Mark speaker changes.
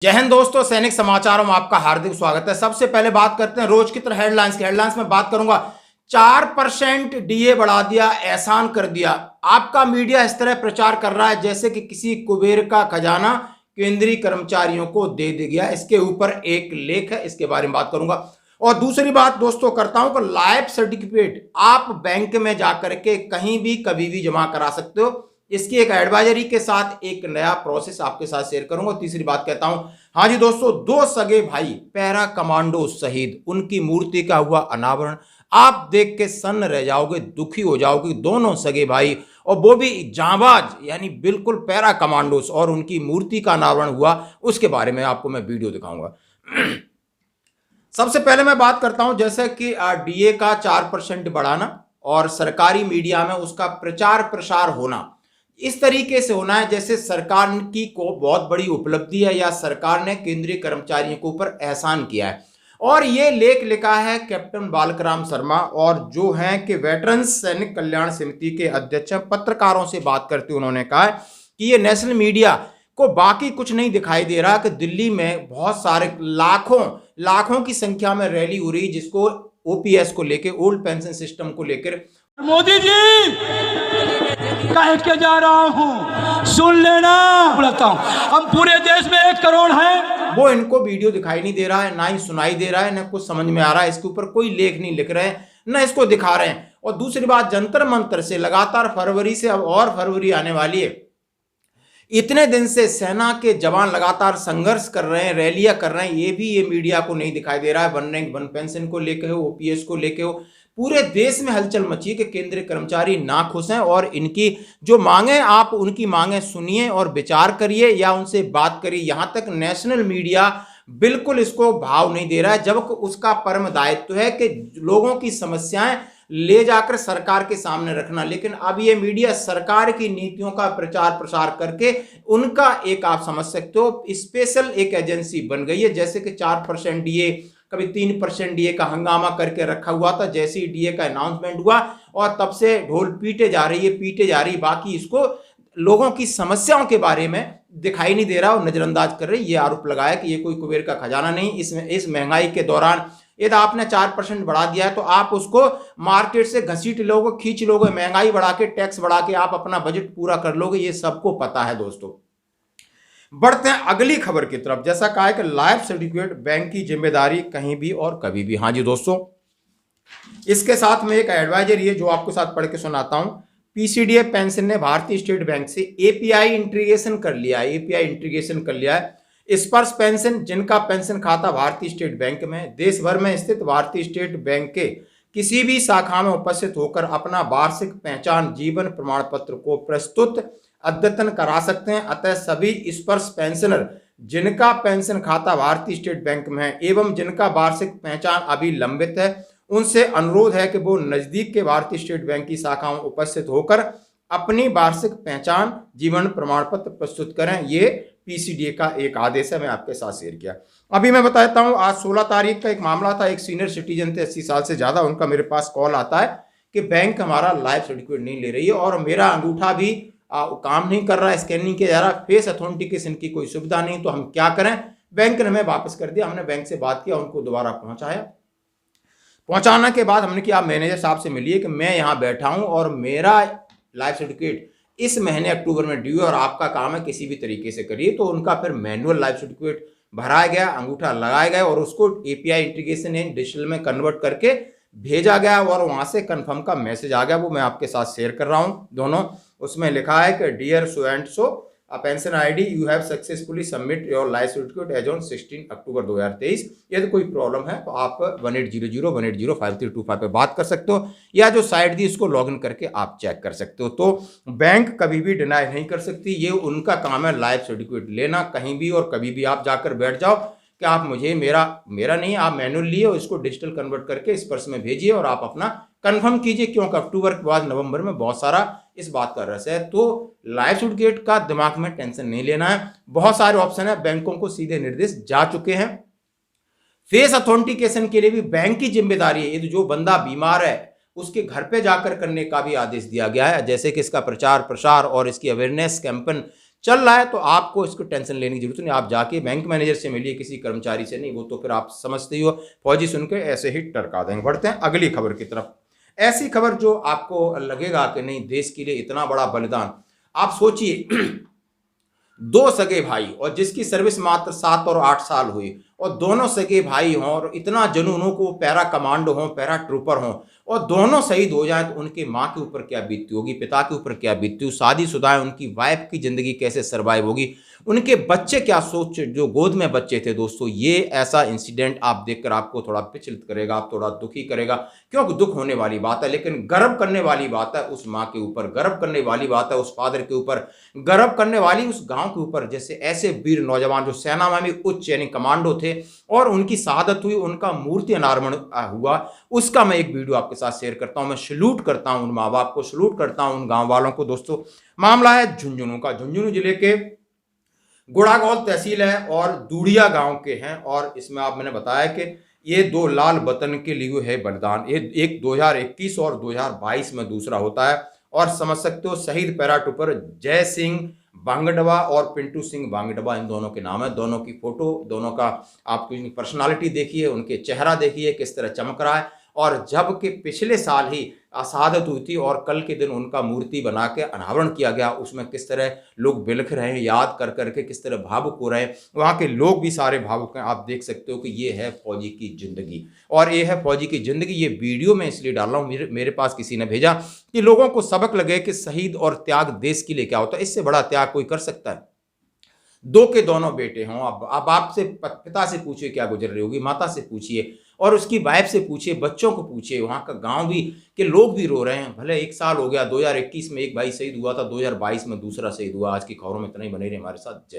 Speaker 1: जय हिंद दोस्तों, सैनिक समाचारों में आपका हार्दिक स्वागत है। सबसे पहले बात करते हैं रोज की तरह हेडलाइंस की। हेडलाइंस में बात करूंगा 4% डीए बढ़ा दिया, एहसान कर दिया। आपका मीडिया इस तरह प्रचार कर रहा है जैसे कि किसी कुबेर का खजाना केंद्रीय कर्मचारियों को दे दिया। इसके ऊपर एक लेख है, इसके बारे में बात करूंगा। और दूसरी बात दोस्तों करता हूं कि लाइफ सर्टिफिकेट आप बैंक में जाकर के कहीं भी कभी भी जमा करा सकते हो। इसकी एक एडवाइजरी के साथ एक नया प्रोसेस आपके साथ शेयर करूंगा। तीसरी बात कहता हूं, हाँ जी दोस्तों, दो सगे भाई पैरा कमांडो शहीद, उनकी मूर्ति का हुआ अनावरण। आप देख के सन्न रह जाओगे, दुखी हो जाओगे। दोनों सगे भाई, और वो भी जांबाज, यानी बिल्कुल पैरा कमांडोस, और उनकी मूर्ति का अनावरण हुआ। उसके बारे में आपको मैं वीडियो दिखाऊंगा। सबसे पहले मैं बात करता हूं जैसे कि डीए का 4% बढ़ाना और सरकारी मीडिया में उसका प्रचार प्रसार होना इस तरीके से होना है जैसे सरकार की को बहुत बड़ी उपलब्धि है या सरकार ने केंद्रीय कर्मचारियों के ऊपर एहसान किया है। और ये लेख लिखा है कैप्टन बालकराम शर्मा, और जो हैं कि वेटरन्स सैनिक कल्याण समिति के अध्यक्ष हैं। पत्रकारों से बात करते हुए उन्होंने कहा कि ये नेशनल मीडिया को बाकी कुछ नहीं दिखाई दे रहा कि दिल्ली में बहुत सारे लाखों की संख्या में रैली हो रही, जिसको ओपीएस को लेकर, ओल्ड पेंशन सिस्टम को लेकर।
Speaker 2: मोदी जी कह के जा रहा हूं, सुन लेना। बोलता हूं हम पूरे देश में 1 करोड़ हैं।
Speaker 1: वो इनको वीडियो दिखाई नहीं दे रहा है, ना ही सुनाई दे रहा है, ना कुछ समझ में आ रहा है। इसके ऊपर कोई लेख नहीं लिख रहे हैं, ना इसको दिखा रहे हैं। और दूसरी बात, जंतर मंतर से लगातार फरवरी से अब और फरवरी आने वाली है, इतने दिन से सेना के जवान लगातार संघर्ष कर रहे हैं, रैलियां कर रहे हैं। ये मीडिया को नहीं दिखाई दे रहा है। वन रैंक वन पेंशन को लेकर हो, ओपीएस को लेकर हो, पूरे देश में हलचल मची कि केंद्रीय कर्मचारी नाखुश हैं। और इनकी जो मांगे, आप उनकी मांगे सुनिए और विचार करिए या उनसे बात करिए। यहां तक नेशनल मीडिया बिल्कुल इसको भाव नहीं दे रहा है, जबकि उसका परम दायित्व है कि लोगों की समस्याएं ले जाकर सरकार के सामने रखना। लेकिन अब ये मीडिया सरकार की नीतियों का प्रचार प्रसार करके उनका एक, आप समझ सकते हो, स्पेशल एक एजेंसी बन गई है। जैसे कि 4% डीए, कभी 3% डीए का हंगामा करके रखा हुआ था। जैसे ही डीए का अनाउंसमेंट हुआ और तब से ढोल पीटे जा रही। बाकी इसको लोगों की समस्याओं के बारे में दिखाई नहीं दे रहा और नजरअंदाज कर रही। ये आरोप लगाया कि ये कोई कुबेर का खजाना नहीं। इस महंगाई के दौरान यदि आपने 4% बढ़ा दिया है तो आप उसको मार्केट से घसीट लोगे, खींच लोगे। महंगाई बढ़ा के, टैक्स बढ़ा के आप अपना बजट पूरा कर लोगे, ये सबको पता है दोस्तों। बढ़ते हैं अगली खबर की तरफ। जैसा कहा है कि लाइफ सर्टिफिकेट बैंक की जिम्मेदारी कहीं भी और कभी भी। हाँ जी दोस्तों, इसके साथ में एक एडवाइजरी है जो आपको साथ पढ़ के सुनाता हूं। पीसीडीए पेंशन ने भारतीय स्टेट बैंक से एपीआई इंटीग्रेशन कर लिया है। स्पर्श पेंशन, जिनका पेंशन खाता भारतीय स्टेट बैंक में, देश भर में स्थित भारतीय स्टेट बैंक के किसी भी शाखा में उपस्थित होकर अपना वार्षिक पहचान जीवन प्रमाण पत्र को प्रस्तुत अद्यतन करा सकते हैं। अतः सभी स्पर्श पेंशनर जिनका पेंशन खाता भारतीय स्टेट बैंक में है एवं जिनका वार्षिक पहचान अभी लंबित है, उनसे अनुरोध है कि वो नजदीक के भारतीय स्टेट बैंक की शाखा में उपस्थित होकर अपनी वार्षिक पहचान जीवन प्रमाण पत्र प्रस्तुत करें। ये पीसीडीए का एक आदेश है, मैं आपके साथ शेयर किया। अभी मैं बताता हूं, आज 16 तारीख का एक मामला था। एक सीनियर सिटीजन थे, 80 साल से ज्यादा, उनका मेरे पास कॉल आता है कि बैंक हमारा लाइफ सर्टिफिकेट नहीं ले रही है और मेरा अंगूठा भी काम नहीं कर रहा है, स्कैन नहीं किया जा रहा, फेस ऑथेंटिकेशन की कोई सुविधा नहीं, तो हम क्या करें। बैंक ने हमें वापस कर दिया। हमने बैंक से बात किया, उनको दोबारा पहुंचाने के बाद हमने किया, आप मैनेजर साहब से मिलिए कि मैं यहाँ बैठा हूँ और मेरा लाइफ सर्टिफिकेट इस महीने अक्टूबर में ड्यू है और आपका काम है किसी भी तरीके से करिए। तो उनका फिर मैनुअल लाइफ सर्टिफिकेट भराया गया, अंगूठा लगाया गया और उसको एपीआई इंटीग्रेशन डिजिटल में कन्वर्ट करके भेजा गया और वहां से कंफर्म का मैसेज आ गया। वो मैं आपके साथ शेयर कर रहा हूं दोनों। उसमें लिखा है कि dear so and so pension ID, you have successfully submit your life certificate as on 16 October 2023। यदि कोई प्रॉब्लम है तो आप 1800-180-5325 पे बात कर सकते हो या जो साइट दी इसको लॉगिन करके आप चेक कर सकते हो। तो बैंक कभी भी डिनाई नहीं कर सकती, ये उनका काम है लाइफ सर्टिफिकेट लेना। कहीं भी और कभी भी आप जाकर बैठ जाओ कि आप मुझे मेरा नहीं, आप मैनुअल लिए और इसको डिजिटल कन्वर्ट करके स्पर्श में भेजिए और आप अपना कंफर्म कीजिए, क्योंकि अक्टूबर के बाद नवंबर में बहुत सारा इस बात का रस है। तो लाइफ सर्टिफिकेट का दिमाग में टेंशन नहीं लेना है। बहुत सारे ऑप्शन है, बैंकों को सीधे निर्देश जा चुके हैं। फेस ऑथेंटिकेशन के लिए भी बैंक की जिम्मेदारी है। यदि जो बंदा बीमार है उसके घर पे जाकर करने का भी आदेश दिया गया है। जैसे कि इसका प्रचार प्रसार और इसकी अवेयरनेस कैंपेन चल रहा है तो आपको इसको टेंशन लेने की जरूरत नहीं। आप जाके बैंक मैनेजर से मिलिए, किसी कर्मचारी से नहीं, वो तो फिर आप समझते ही हो फौजी सुन के ऐसे ही टरका देंगे। बढ़ते हैं अगली खबर की तरफ। ऐसी खबर जो आपको लगेगा कि नहीं, देश के लिए इतना बड़ा बलिदान। आप सोचिए, दो सगे भाई और जिसकी सर्विस मात्र 7 और 8 साल हुई, और दोनों सगे भाई हों और इतना जुनून हो को पैरा कमांडो हों, पैरा ट्रूपर हों, और दोनों शहीद हो जाएं तो उनकी माँ के ऊपर क्या बीतती होगी, पिता के ऊपर क्या बीतती होगी, शादीशुदा है उनकी वाइफ की जिंदगी कैसे सर्वाइव होगी, उनके बच्चे क्या सोच, जो गोद में बच्चे थे। दोस्तों ये ऐसा इंसिडेंट आप देखकर आपको थोड़ा विचलित करेगा, आप थोड़ा दुखी करेगा, क्योंकि दुख होने वाली बात है, लेकिन गर्व करने वाली बात है उस माँ के ऊपर, गर्व करने वाली बात है उस फादर के ऊपर, गर्व करने वाली उस गांव के ऊपर, जैसे ऐसे वीर नौजवान जो सेना में भी उच्च यानी कमांडो थे और उनकी शहादत हुई, उनका मूर्ति अनावरण हुआ। उसका मैं एक वीडियो आपके साथ शेयर करता हूं। मैं सैल्यूट करता हूं उन माँ बाप को, सैल्यूट करता हूं उन गांव वालों को। दोस्तों मामला है झुंझुनू का। झुंझुनू जिले के गुड़ागौल तहसील है और दूड़िया गांव के हैं, और इसमें आप मैंने बताया कि ये दो लाल वतन के लिए है बलिदान। ये एक 2021 और 2022 में दूसरा होता है, और समझ सकते हो शहीद पैराट्रूपर जय सिंह वांगडवा और पिंटू सिंह वांगडवा इन दोनों के नाम है। दोनों की फोटो, दोनों का आप उनकी पर्सनालिटी देखिए, उनके चेहरा देखिए किस तरह चमक रहा है। और जबकि पिछले साल ही शहादत हुई थी और कल के दिन उनका मूर्ति बना के अनावरण किया गया, उसमें किस तरह लोग बिलख रहे हैं, याद कर करके किस तरह भावुक हो रहे हैं, वहाँ के लोग भी सारे भावुक हैं। आप देख सकते हो कि ये है फौजी की जिंदगी, और ये है फौजी की जिंदगी। ये वीडियो मैं इसलिए डाल रहा हूँ, मेरे पास किसी ने भेजा कि लोगों को सबक लगे कि शहीद और त्याग देश के लिए क्या होता है। इससे बड़ा त्याग कोई कर सकता है? दो के दोनों बेटे हों, अब आपसे पिता से पूछिए क्या गुजर रही होगी, माता से पूछिए और उसकी वाइफ से पूछिए, बच्चों को पूछिए, वहाँ का गांव भी के लोग भी रो रहे हैं। भले 1 साल हो गया, 2021 में एक भाई शहीद हुआ था, 2022 में दूसरा शहीद हुआ। आज की खबरों में इतना ही, बने रहे हमारे साथ। जय